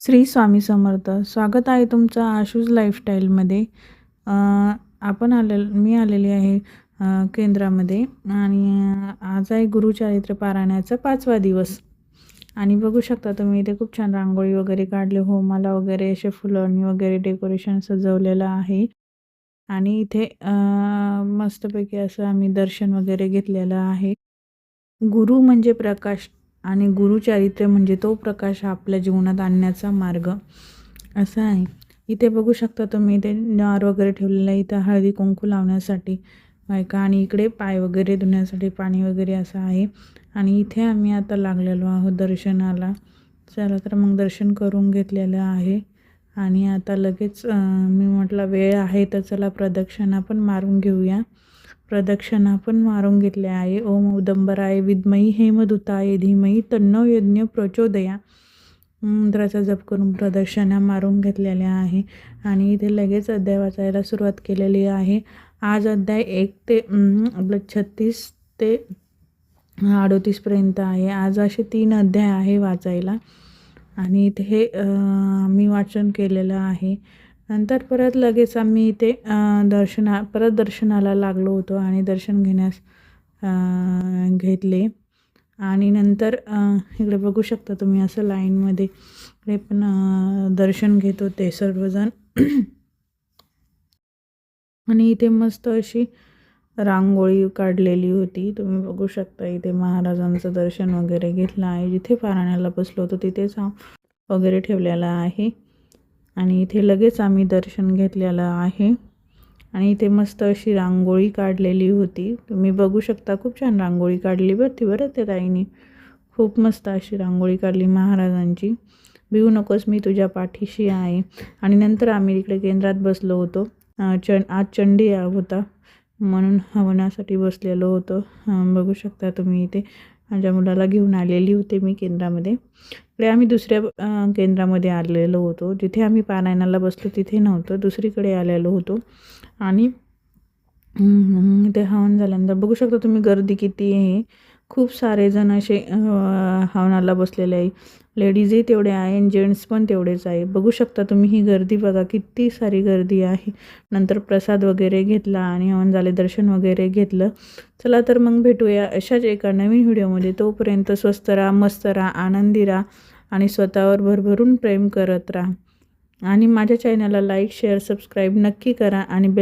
श्री स्वामी समर्थ. स्वागत आहे तुमचं आशूज लाईफस्टाईलमध्ये. मी आलेली आहे केंद्रामध्ये आणि आज आहे गुरुचरित्र पारायणाचा 5वा दिवस. आणि बघू शकता तुम्ही इथे खूप छान रांगोळी वगैरे काढले, होमाला वगैरे असे फुलांनी वगैरे डेकोरेशन सजवलेलं आहे. आणि इथे मस्तपैकी असं आम्ही दर्शन वगैरे घेतलेलं आहे. गुरु म्हणजे प्रकाश आणि गुरुचारित्र्य म्हणजे तो प्रकाश आपल्या जीवनात आणण्याचा मार्ग असा आहे. इथे बघू शकता तुम्ही, इथे नार वगैरे ठेवलेलं आहे, इथं हळदी कुंकू लावण्यासाठी बायका, आणि इकडे पाय वगैरे धुण्यासाठी पाणी वगैरे असं आहे. आणि इथे आम्ही आता लागलेलो आहोत दर्शनाला. चला तर मग दर्शन करून घेतलेलं आहे. आणि आता लगेच मी म्हटलं वेळ आहे तर चला प्रदक्षिणा पण मारून घेऊया. प्रदक्षिणा पण मारून घेतल्या आहे. ओम उदंबराय विद्मही हेमदूताय धीमही तन्नो यज्ञ प्रचोदया मंत्राचा जप करून प्रदक्षिणा मारून घेतलेल्या आहे. आणि इथे लगेच अध्याय वाचायला सुरुवात केलेली आहे. आज अध्याय 1 ते आपलं 36 ते 38 पर्यंत आहे. आज असे 3 अध्याय आहे वाचायला. आणि इथे मी वाचन केलेलं आहे. नंतर परत लगेच आम्ही इथे दर्शनाला लागलो होतो आणि दर्शन घेण्यास घेतले. आणि नंतर इकडे बघू शकता तुम्ही असं लाईनमध्ये इकडे पण दर्शन घेत होते सर्वजण. आणि इथे मस्त अशी रांगोळी काढलेली होती, तुम्ही बघू शकता. इथे महाराजांचं दर्शन वगैरे घेतलं आहे. जिथे पारायणाला बसलो होतो तिथेच वगैरे ठेवलेला आहे. आणि इथे लगेच आम्ही दर्शन घेतलेलं आहे. आणि इथे मस्त अशी रांगोळी काढलेली होती, तुम्ही बघू शकता. खूप छान रांगोळी काढली बरं त्या ताईने. खूप मस्त अशी रांगोळी काढली महाराजांची. भिवू नकोस मी तुझ्या पाठीशी आहे. आणि नंतर आम्ही इकडे केंद्रात बसलो होतो. आज चंडी होता म्हणून हवनासाठी बसलेलो होतो. बघू शकता तुम्ही. इथे माझ्या मुलाला घेऊन आलेली होते मी केंद्रामध्ये. इकडे आम्ही दुसऱ्या केंद्रामध्ये आलेलो होतो. जिथे आम्ही पारायणाला बसलो तिथे नव्हतं, दुसरीकडे आलेलो होतो. आणि ते हवन झाल्यानंतर बघू शकता तुम्ही गर्दी किती आहे. खूप सारे जण असे हवनाला बसलेले आहे. लेडीजही तेवढे आहे आणि जेंट्स पण तेवढेच आहे. बघू शकता तुम्ही ही गर्दी बघा, किती सारी गर्दी आहे. नंतर प्रसाद वगैरे घेतला आणि हवन झाले, दर्शन वगैरे घेतलं. चला तर मग भेटूया अशाच एका नवीन व्हिडिओमध्ये. तोपर्यंत स्वस्त राहा, मस्त राहा, आनंदी राहा आणि स्वतःवर भरभरून प्रेम करत राहा. आणि माझ्या चॅनलला लाईक शेअर सबस्क्राईब नक्की करा आणि